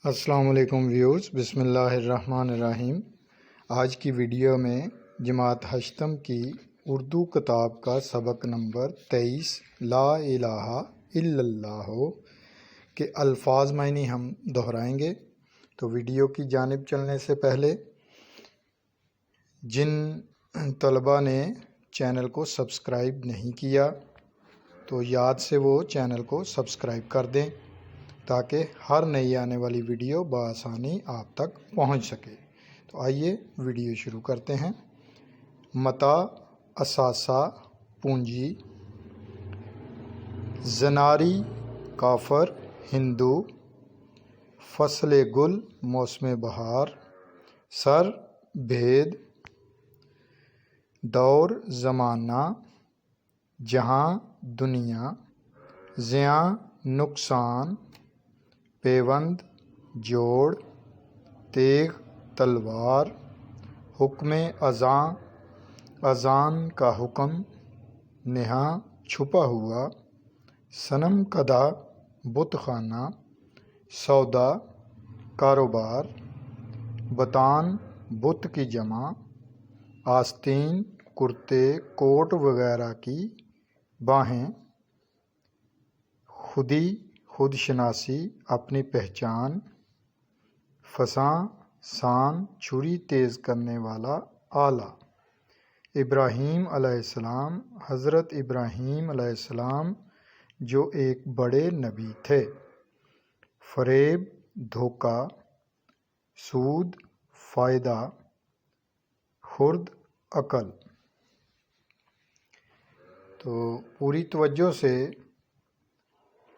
السلام علیکم ویورز، بسم اللہ الرحمن الرحیم۔ آج کی ویڈیو میں جماعت ہشتم کی اردو کتاب کا سبق نمبر 23 لا الہ الا اللہ کے الفاظ معنی ہم دہرائیں گے۔ تو ویڈیو کی جانب چلنے سے پہلے جن طلباء نے چینل کو سبسکرائب نہیں کیا تو یاد سے وہ چینل کو سبسکرائب کر دیں تاکہ ہر نئی آنے والی ویڈیو بآسانی آپ تک پہنچ سکے۔ تو آئیے ویڈیو شروع کرتے ہیں۔ متا، اثاثہ، پونجی، زناری، کافر، ہندو، فصل گل، موسم بہار، سر، بھید، دور، زمانہ، جہاں، دنیا، زیاں، نقصان، پیوند، جوڑ، تیغ، تلوار، حکم اذاں، اذان کا حکم، نہاں، چھپا ہوا، صنم کدہ، بت خانہ، سودا، کاروبار، بتان، بت کی جمع، آستین، کرتے، کوٹ وغیرہ کی باہیں، خودی، خود شناسی، اپنی پہچان، فساں، سان، چھری تیز کرنے والا آلہ۔ ابراہیم علیہ السلام، حضرت ابراہیم علیہ السلام جو ایک بڑے نبی تھے۔ فریب، دھوکہ، سود، فائدہ، خرد، عقل۔ تو پوری توجہ سے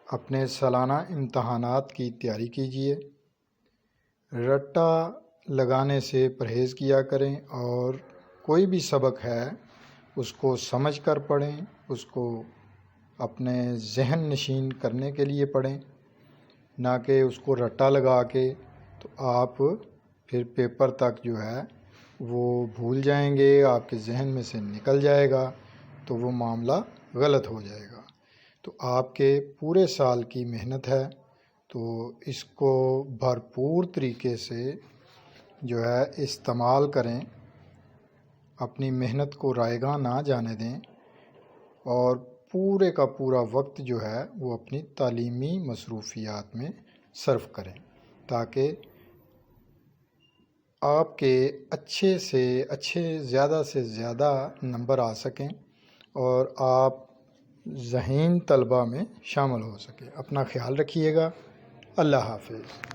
اپنے سالانہ امتحانات کی تیاری کیجیے۔ رٹا لگانے سے پرہیز کیا کریں اور کوئی بھی سبق ہے اس کو سمجھ کر پڑھیں، اس کو اپنے ذہن نشین کرنے کے لیے پڑھیں، نہ کہ اس کو رٹا لگا کے تو آپ پھر پیپر تک جو ہے وہ بھول جائیں گے، آپ کے ذہن میں سے نکل جائے گا تو وہ معاملہ غلط ہو جائے گا۔ تو آپ کے پورے سال کی محنت ہے تو اس کو بھرپور طریقے سے جو ہے استعمال کریں، اپنی محنت کو رائیگاں نہ جانے دیں اور پورے کا پورا وقت جو ہے وہ اپنی تعلیمی مصروفیات میں صرف کریں تاکہ آپ کے اچھے سے زیادہ نمبر آ سکیں اور آپ ذہین طلباء میں شامل ہو سکے۔ اپنا خیال رکھیے گا۔ اللہ حافظ۔